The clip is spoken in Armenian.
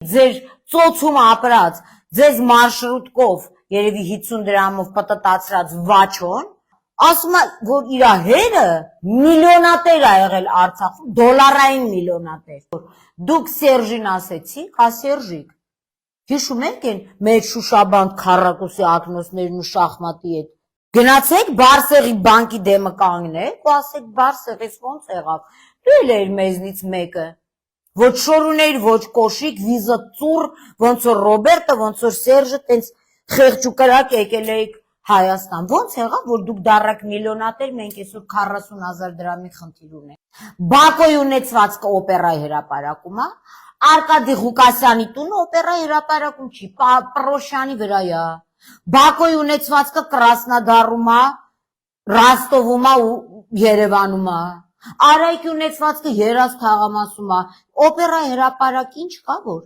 ձեր ծոցում ապրած, ձեզ մարշրուտկով, երևի 50 դրամով պտտացրած վաչոն, ասում է, որ իր հերը միլիոնատեր ա եղել Արցախում, դոլարային միլիոնատեր։ Դուք Սերժին ասեցիք, Սերժիկ, հիշում եք են մեր Շուշաբանդ քառակուսի ակնոցներն ու շախմատի հետ։ Գնացեք Բարսեղի բանկի դեմը կանգնեք ու ասեք Բարսեղ, ես ոնց եղավ։ Դու էլ էր մեզնից մեկը։ Ոչ շորուներ, ոչ կոշիկ, վիզը ծուռ, ոնց որ Ռոբերտը, ոնց որ Սերժը, տենց խեղճ ու կրակ եկել էիք Հայաստան։ Ոնց եղավ, որ դուք դառաք միլիոնատեր, մենք այսօր 40,000 դրամի խնդիր ունենք։ Բակոյի ունեցվածքը օպերայի հրապարակում է, Արկադի Ղուկասյանի տունը օպերայի հրապարակում չի, Պռոշյանի վրա է։ Բակոյի ունեցվածքը Կրասնոդարում է, Ռոստովում է ու Երևանում է։ Արայքի ունեցվածքը Երազ թաղամասում է, օպերայի հրապարակ ինչ կա որ